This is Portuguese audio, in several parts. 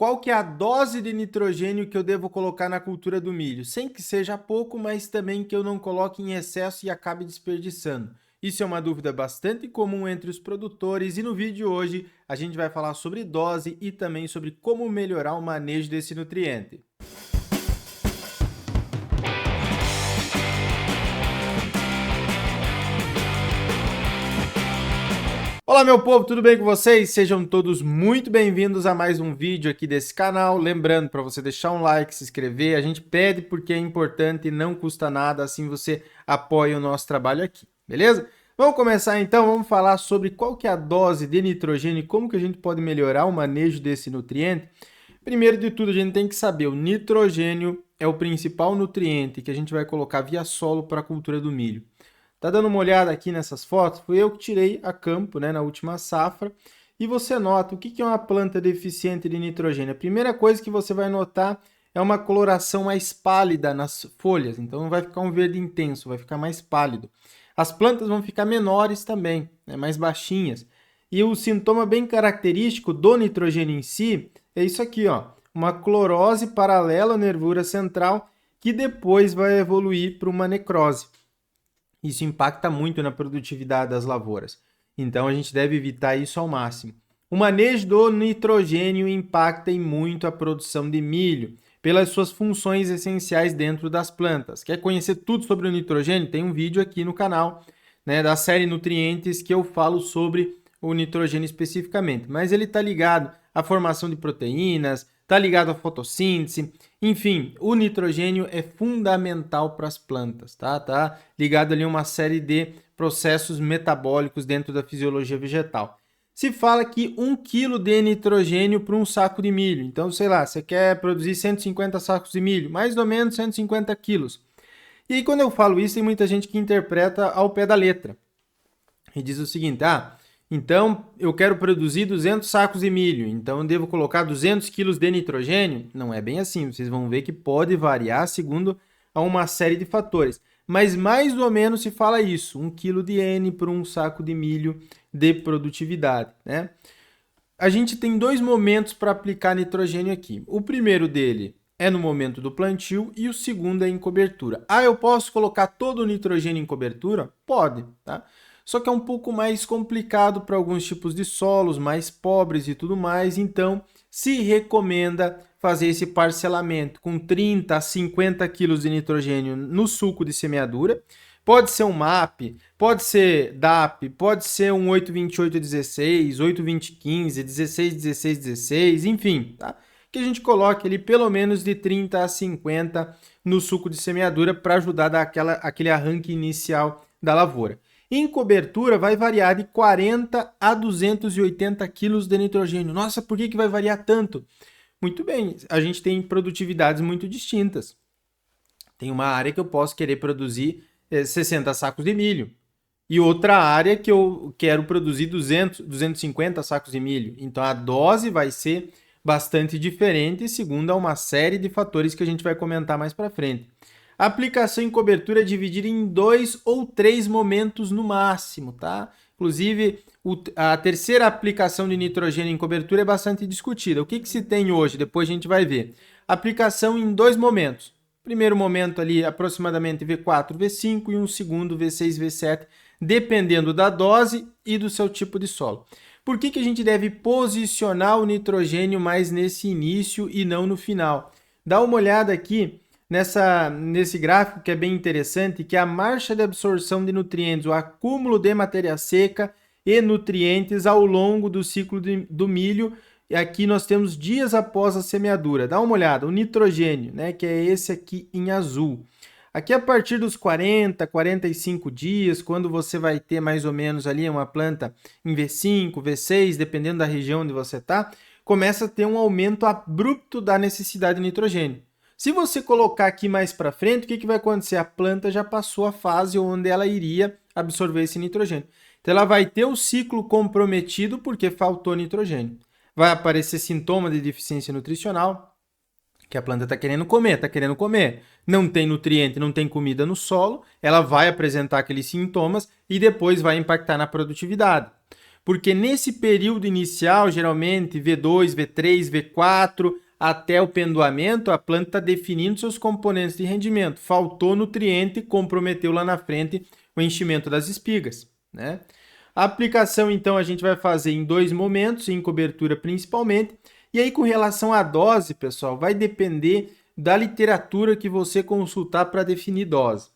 qual que é a dose de nitrogênio que eu devo colocar na cultura do milho, sem que seja pouco, mas também que eu não coloque em excesso e acabe desperdiçando. Isso é uma dúvida bastante comum entre os produtores e no vídeo de hoje a gente vai falar sobre dose e também sobre como melhorar o manejo desse nutriente. Olá meu povo, tudo bem com vocês? Sejam todos muito bem-vindos a mais um vídeo aqui desse canal. Lembrando para você deixar um like, se inscrever, a gente pede porque é importante e não custa nada, assim você apoia o nosso trabalho aqui, beleza? Vamos começar então, vamos falar sobre qual que é a dose de nitrogênio e como que a gente pode melhorar o manejo desse nutriente. Primeiro de tudo, a gente tem que saber, o nitrogênio é o principal nutriente que a gente vai colocar via solo para a cultura do milho. Tá dando uma olhada aqui nessas fotos? Fui eu que tirei a campo, né, na última safra. E você nota o que é uma planta deficiente de nitrogênio. A primeira coisa que você vai notar é uma coloração mais pálida nas folhas. Então não vai ficar um verde intenso, vai ficar mais pálido. As plantas vão ficar menores também, né, mais baixinhas. E o sintoma bem característico do nitrogênio em si é isso aqui, ó, uma clorose paralela à nervura central que depois vai evoluir para uma necrose. Isso impacta muito na produtividade das lavouras. Então, a gente deve evitar isso ao máximo. O manejo do nitrogênio impacta em muito a produção de milho, pelas suas funções essenciais dentro das plantas. Quer conhecer tudo sobre o nitrogênio? Tem um vídeo aqui no canal, né, da série Nutrientes que eu falo sobre o nitrogênio especificamente. Mas ele está ligado à formação de proteínas, está ligado à fotossíntese, enfim, o nitrogênio é fundamental para as plantas, tá? Tá ligado ali a uma série de processos metabólicos dentro da fisiologia vegetal. Se fala que 1 kg de nitrogênio para um saco de milho. Então, sei lá, você quer produzir 150 sacos de milho, mais ou menos 150 quilos. E aí, quando eu falo isso, tem muita gente que interpreta ao pé da letra. E diz o seguinte, então, eu quero produzir 200 sacos de milho, então eu devo colocar 200 quilos de nitrogênio? Não é bem assim, vocês vão ver que pode variar segundo a uma série de fatores. Mas mais ou menos se fala isso, 1 kg de N por um saco de milho de produtividade, né? A gente tem dois momentos para aplicar nitrogênio aqui. O primeiro dele é no momento do plantio e o segundo é em cobertura. Eu posso colocar todo o nitrogênio em cobertura? Pode, tá? Só que é um pouco mais complicado para alguns tipos de solos, mais pobres e tudo mais, então se recomenda fazer esse parcelamento com 30 a 50 kg de nitrogênio no suco de semeadura. Pode ser um MAP, pode ser DAP, pode ser um 828-16, 820-15, 16-16-16, enfim, tá? Que a gente coloque ali pelo menos de 30 a 50 no suco de semeadura para ajudar a dar aquele arranque inicial da lavoura. Em cobertura, vai variar de 40 a 280 quilos de nitrogênio. Nossa, por que vai variar tanto? Muito bem, a gente tem produtividades muito distintas. Tem uma área que eu posso querer produzir 60 sacos de milho. E outra área que eu quero produzir 250 sacos de milho. Então, a dose vai ser bastante diferente, segundo a uma série de fatores que a gente vai comentar mais para frente. A aplicação em cobertura é dividida em 2 ou 3 momentos no máximo, tá? Inclusive, a terceira aplicação de nitrogênio em cobertura é bastante discutida. O que se tem hoje? Depois a gente vai ver. Aplicação em 2 momentos. Primeiro momento ali, aproximadamente V4, V5 e um segundo V6, V7, dependendo da dose e do seu tipo de solo. Por que a gente deve posicionar o nitrogênio mais nesse início e não no final? Dá uma olhada aqui nesse gráfico que é bem interessante, que é a marcha de absorção de nutrientes, o acúmulo de matéria seca e nutrientes ao longo do ciclo do milho. E aqui nós temos dias após a semeadura. Dá uma olhada, o nitrogênio, né, que é esse aqui em azul. Aqui a partir dos 40, 45 dias, quando você vai ter mais ou menos ali uma planta em V5, V6, dependendo da região onde você está, começa a ter um aumento abrupto da necessidade de nitrogênio. Se você colocar aqui mais para frente, o que vai acontecer? A planta já passou a fase onde ela iria absorver esse nitrogênio. Então, ela vai ter o ciclo comprometido porque faltou nitrogênio. Vai aparecer sintoma de deficiência nutricional, que a planta está querendo comer. Não tem nutriente, não tem comida no solo, ela vai apresentar aqueles sintomas e depois vai impactar na produtividade. Porque nesse período inicial, geralmente V2, V3, V4, até o pendoamento, a planta está definindo seus componentes de rendimento. Faltou nutriente, comprometeu lá na frente o enchimento das espigas, né? A aplicação, então, a gente vai fazer em 2 momentos, em cobertura principalmente. E aí, com relação à dose, pessoal, vai depender da literatura que você consultar para definir dose.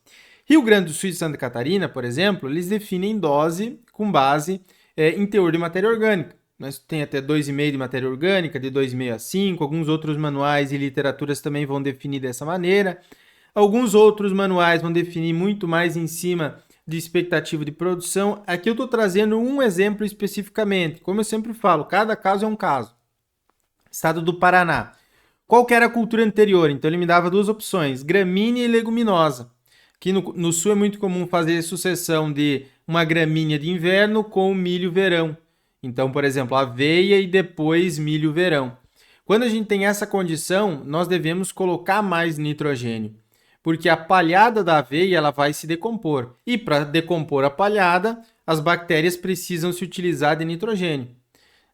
Rio Grande do Sul e Santa Catarina, por exemplo, eles definem dose com base em teor de matéria orgânica. Nós tem até 2,5 de matéria orgânica, de 2,5 a 5. Alguns outros manuais e literaturas também vão definir dessa maneira. Alguns outros manuais vão definir muito mais em cima de expectativa de produção. Aqui eu estou trazendo um exemplo especificamente. Como eu sempre falo, cada caso é um caso. Estado do Paraná. Qual que era a cultura anterior? Então ele me dava 2 opções, gramínea e leguminosa. Aqui no sul é muito comum fazer sucessão de uma gramínea de inverno com o milho verão. Então, por exemplo, aveia e depois milho verão. Quando a gente tem essa condição, nós devemos colocar mais nitrogênio, porque a palhada da aveia ela vai se decompor. E para decompor a palhada, as bactérias precisam se utilizar de nitrogênio,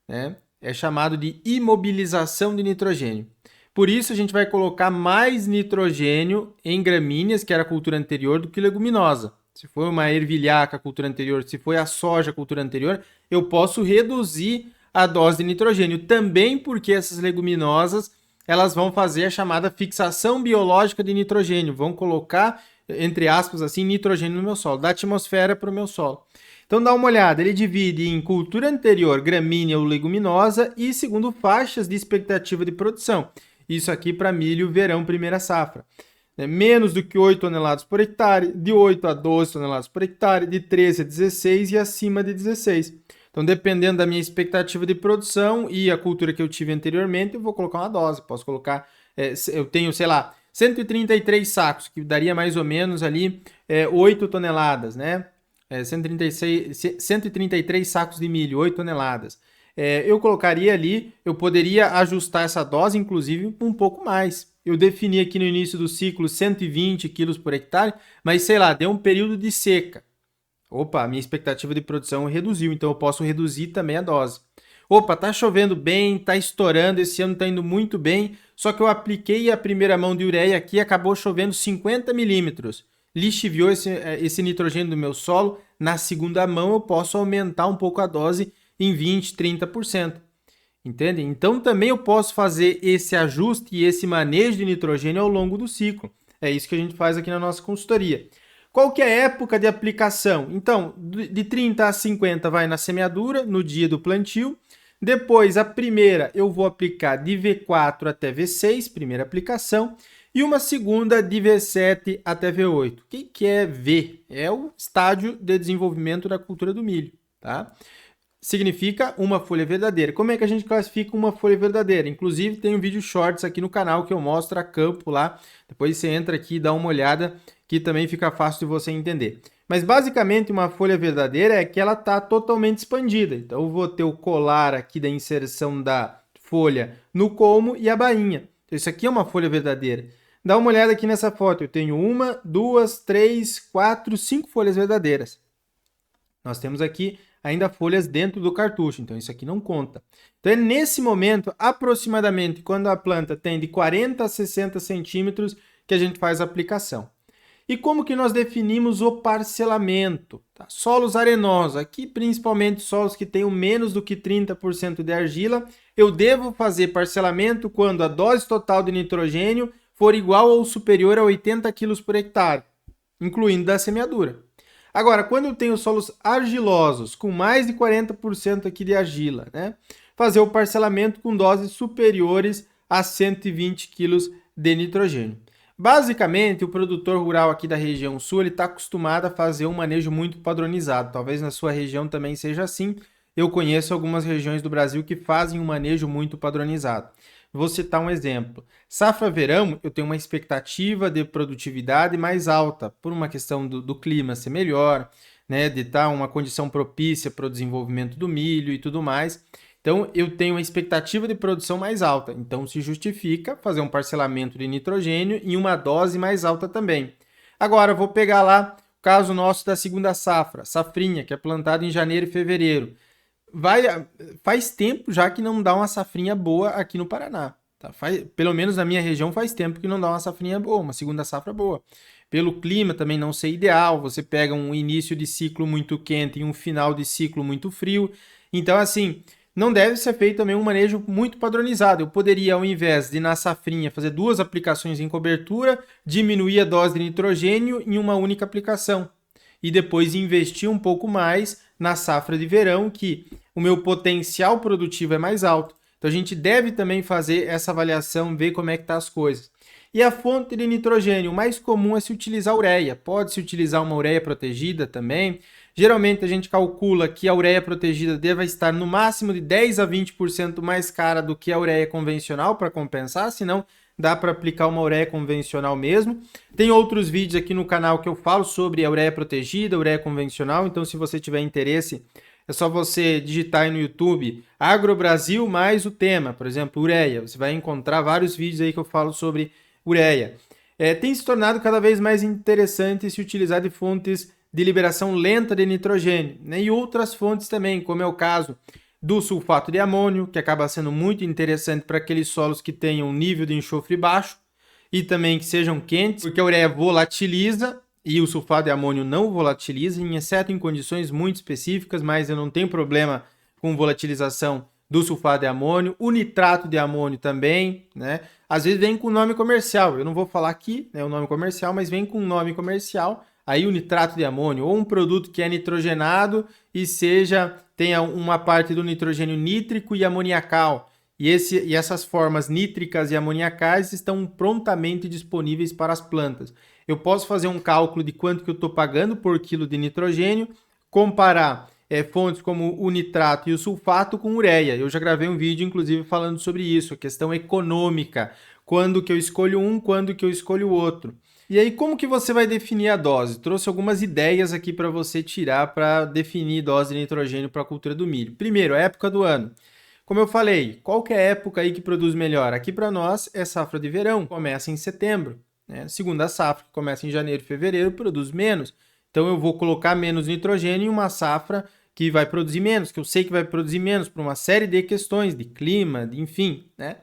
né? É chamado de imobilização de nitrogênio. Por isso, a gente vai colocar mais nitrogênio em gramíneas, que era a cultura anterior, do que leguminosa. Se foi uma ervilhaca, a cultura anterior, se foi a soja, a cultura anterior, eu posso reduzir a dose de nitrogênio. Também porque essas leguminosas elas vão fazer a chamada fixação biológica de nitrogênio. Vão colocar, entre aspas, assim, nitrogênio no meu solo, da atmosfera para o meu solo. Então dá uma olhada, ele divide em cultura anterior, gramínea ou leguminosa e segundo faixas de expectativa de produção. Isso aqui para milho verão primeira safra. Menos do que 8 toneladas por hectare, de 8 a 12 toneladas por hectare, de 13 a 16 e acima de 16. Então, dependendo da minha expectativa de produção e a cultura que eu tive anteriormente, eu vou colocar uma dose. Posso colocar, eu tenho, sei lá, 133 sacos, que daria mais ou menos ali 8 toneladas, né? 133 sacos de milho, 8 toneladas. Eu colocaria ali, eu poderia ajustar essa dose, inclusive, um pouco mais. Eu defini aqui no início do ciclo 120 quilos por hectare, mas sei lá, deu um período de seca. Opa, a minha expectativa de produção reduziu, então eu posso reduzir também a dose. Opa, tá chovendo bem, tá estourando, esse ano tá indo muito bem, só que eu apliquei a primeira mão de ureia aqui e acabou chovendo 50 milímetros. Lixiviou esse nitrogênio do meu solo, na segunda mão eu posso aumentar um pouco a dose em 20%, 30%. Entende? Então também eu posso fazer esse ajuste e esse manejo de nitrogênio ao longo do ciclo. É isso que a gente faz aqui na nossa consultoria. Qual que é a época de aplicação? Então, de 30 a 50 vai na semeadura, no dia do plantio. Depois, a primeira eu vou aplicar de V4 até V6, primeira aplicação. E uma segunda de V7 até V8. O que é V? É o estágio de desenvolvimento da cultura do milho, tá? Significa uma folha verdadeira. Como é que a gente classifica uma folha verdadeira? Inclusive, tem um vídeo shorts aqui no canal que eu mostro a campo lá. Depois você entra aqui e dá uma olhada, que também fica fácil de você entender. Mas, basicamente, uma folha verdadeira é que ela está totalmente expandida. Então, eu vou ter o colar aqui da inserção da folha no colmo e a bainha. Então, isso aqui é uma folha verdadeira. Dá uma olhada aqui nessa foto. Eu tenho 1, 2, 3, 4, 5 folhas verdadeiras. Nós temos aqui ainda folhas dentro do cartucho, então isso aqui não conta. Então é nesse momento, aproximadamente, quando a planta tem de 40 a 60 centímetros, que a gente faz a aplicação. E como que nós definimos o parcelamento? Tá? Solos arenosos, aqui principalmente solos que tenham menos do que 30% de argila, eu devo fazer parcelamento quando a dose total de nitrogênio for igual ou superior a 80 kg por hectare, incluindo da semeadura. Agora, quando eu tenho solos argilosos, com mais de 40% aqui de argila, né? Fazer o parcelamento com doses superiores a 120 kg de nitrogênio. Basicamente, o produtor rural aqui da região sul está acostumado a fazer um manejo muito padronizado. Talvez na sua região também seja assim. Eu conheço algumas regiões do Brasil que fazem um manejo muito padronizado. Vou citar um exemplo. Safra verão, eu tenho uma expectativa de produtividade mais alta, por uma questão do clima ser melhor, né, de estar uma condição propícia para o desenvolvimento do milho e tudo mais. Então, eu tenho uma expectativa de produção mais alta. Então, se justifica fazer um parcelamento de nitrogênio em uma dose mais alta também. Agora, vou pegar lá o caso nosso da segunda safra, safrinha, que é plantada em janeiro e fevereiro. faz tempo já que não dá uma safrinha boa aqui no Paraná. Tá? Pelo menos na minha região faz tempo que não dá uma safrinha boa, uma segunda safra boa. Pelo clima também não ser ideal, você pega um início de ciclo muito quente e um final de ciclo muito frio. Então, assim, não deve ser feito também um manejo muito padronizado. Eu poderia, ao invés de na safrinha fazer 2 aplicações em cobertura, diminuir a dose de nitrogênio em uma única aplicação. E depois investir um pouco mais na safra de verão, que o meu potencial produtivo é mais alto. Então a gente deve também fazer essa avaliação, ver como é que tá as coisas. E a fonte de nitrogênio, o mais comum é se utilizar ureia. Pode-se utilizar uma ureia protegida também. Geralmente a gente calcula que a ureia protegida deva estar no máximo de 10 a 20% mais cara do que a ureia convencional para compensar, senão dá para aplicar uma ureia convencional mesmo. Tem outros vídeos aqui no canal que eu falo sobre a ureia protegida, a ureia convencional, então se você tiver interesse, é só você digitar aí no YouTube AgroBrasil mais o tema, por exemplo, ureia. Você vai encontrar vários vídeos aí que eu falo sobre ureia. Tem se tornado cada vez mais interessante se utilizar de fontes de liberação lenta de nitrogênio, né? E outras fontes também, como é o caso do sulfato de amônio, que acaba sendo muito interessante para aqueles solos que tenham nível de enxofre baixo e também que sejam quentes, porque a ureia volatiliza e o sulfato de amônio não volatiliza, exceto em condições muito específicas, mas eu não tenho problema com volatilização do sulfato de amônio. O nitrato de amônio também, né? Às vezes vem com nome comercial, eu não vou falar aqui, né, o nome comercial, mas vem com nome comercial, aí o nitrato de amônio, ou um produto que é nitrogenado e tenha uma parte do nitrogênio nítrico e amoniacal. E essas formas nítricas e amoniacais estão prontamente disponíveis para as plantas. Eu posso fazer um cálculo de quanto que eu estou pagando por quilo de nitrogênio, comparar fontes como o nitrato e o sulfato com ureia. Eu já gravei um vídeo, inclusive, falando sobre isso, a questão econômica. Quando que eu escolho um, quando que eu escolho o outro. E aí, como que você vai definir a dose? Trouxe algumas ideias aqui para você tirar para definir dose de nitrogênio para a cultura do milho. Primeiro, a época do ano. Como eu falei, qual que é a época aí que produz melhor? Aqui para nós é safra de verão, começa em setembro. Né? Segunda safra, que começa em janeiro e fevereiro, produz menos. Então eu vou colocar menos nitrogênio em uma safra que vai produzir menos, que eu sei que vai produzir menos por uma série de questões, de clima, enfim, né?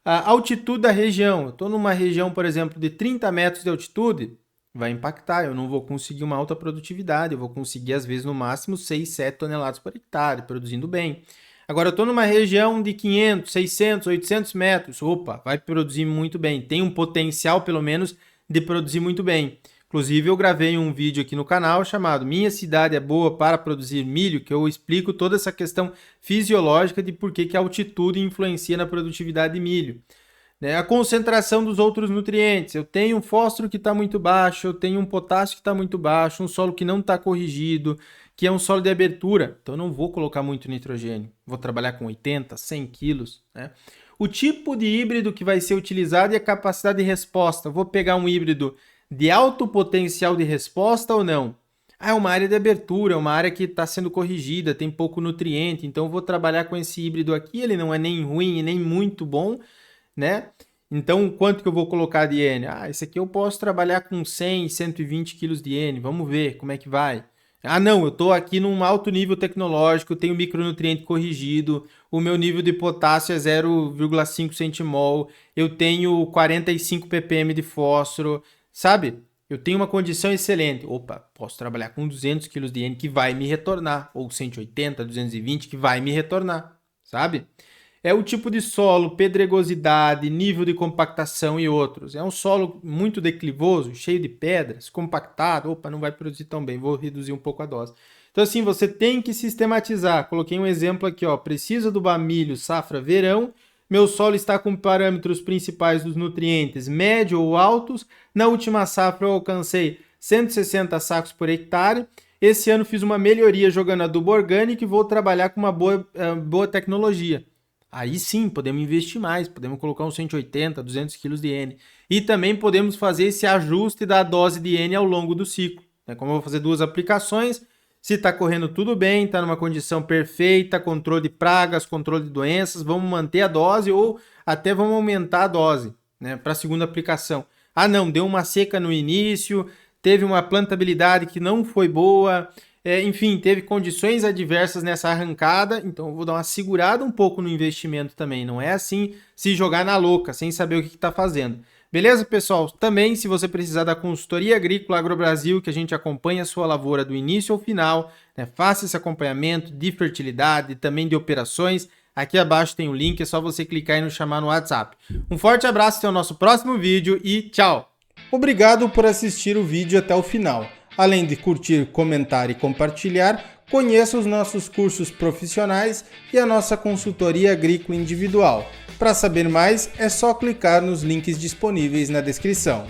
A altitude da região. Eu estou numa região, por exemplo, de 30 metros de altitude, vai impactar. Eu não vou conseguir uma alta produtividade. Eu vou conseguir, às vezes, no máximo 6, 7 toneladas por hectare, produzindo bem. Agora, eu estou numa região de 500, 600, 800 metros. Opa, vai produzir muito bem. Tem um potencial, pelo menos, de produzir muito bem. Inclusive, eu gravei um vídeo aqui no canal chamado Minha Cidade é Boa para Produzir Milho, que eu explico toda essa questão fisiológica de por que a altitude influencia na produtividade de milho. Né? A concentração dos outros nutrientes. Eu tenho um fósforo que está muito baixo, eu tenho um potássio que está muito baixo, um solo que não está corrigido, que é um solo de abertura. Então, eu não vou colocar muito nitrogênio. Vou trabalhar com 80, 100 quilos. Né? O tipo de híbrido que vai ser utilizado e a capacidade de resposta. Eu vou pegar um híbrido de alto potencial de resposta ou não? É uma área de abertura, é uma área que está sendo corrigida, tem pouco nutriente, então eu vou trabalhar com esse híbrido aqui, ele não é nem ruim e nem muito bom, né? Então, quanto que eu vou colocar de N? Esse aqui eu posso trabalhar com 100, 120 quilos de N, vamos ver como é que vai. Não, eu estou aqui num alto nível tecnológico, tenho micronutriente corrigido, o meu nível de potássio é 0,5 centimol, eu tenho 45 ppm de fósforo, sabe? Eu tenho uma condição excelente. Opa, posso trabalhar com 200 kg de N que vai me retornar. Ou 180, 220 que vai me retornar, sabe? É o tipo de solo, pedregosidade, nível de compactação e outros. É um solo muito declivoso, cheio de pedras, compactado. Opa, não vai produzir tão bem, vou reduzir um pouco a dose. Então assim, você tem que sistematizar. Coloquei um exemplo aqui, ó. Precisa do milho safra verão. Meu solo está com parâmetros principais dos nutrientes médio ou altos. Na última safra eu alcancei 160 sacos por hectare. Esse ano fiz uma melhoria jogando adubo orgânico e vou trabalhar com uma boa tecnologia. Aí sim, podemos investir mais, podemos colocar uns 180, 200 quilos de N. E também podemos fazer esse ajuste da dose de N ao longo do ciclo. Como eu vou fazer 2 aplicações, se está correndo tudo bem, está numa condição perfeita, controle de pragas, controle de doenças, vamos manter a dose ou até vamos aumentar a dose, né, para a segunda aplicação. Não, deu uma seca no início, teve uma plantabilidade que não foi boa, enfim, teve condições adversas nessa arrancada, então eu vou dar uma segurada um pouco no investimento também. Não é assim se jogar na louca, sem saber o que está fazendo. Beleza, pessoal? Também, se você precisar da consultoria agrícola AgroBrasil, que a gente acompanha a sua lavoura do início ao final, né? Faça esse acompanhamento de fertilidade, também de operações. Aqui abaixo tem o link, é só você clicar e nos chamar no WhatsApp. Um forte abraço, até o nosso próximo vídeo e tchau! Obrigado por assistir o vídeo até o final. Além de curtir, comentar e compartilhar, conheça os nossos cursos profissionais e a nossa consultoria agrícola individual. Para saber mais, é só clicar nos links disponíveis na descrição.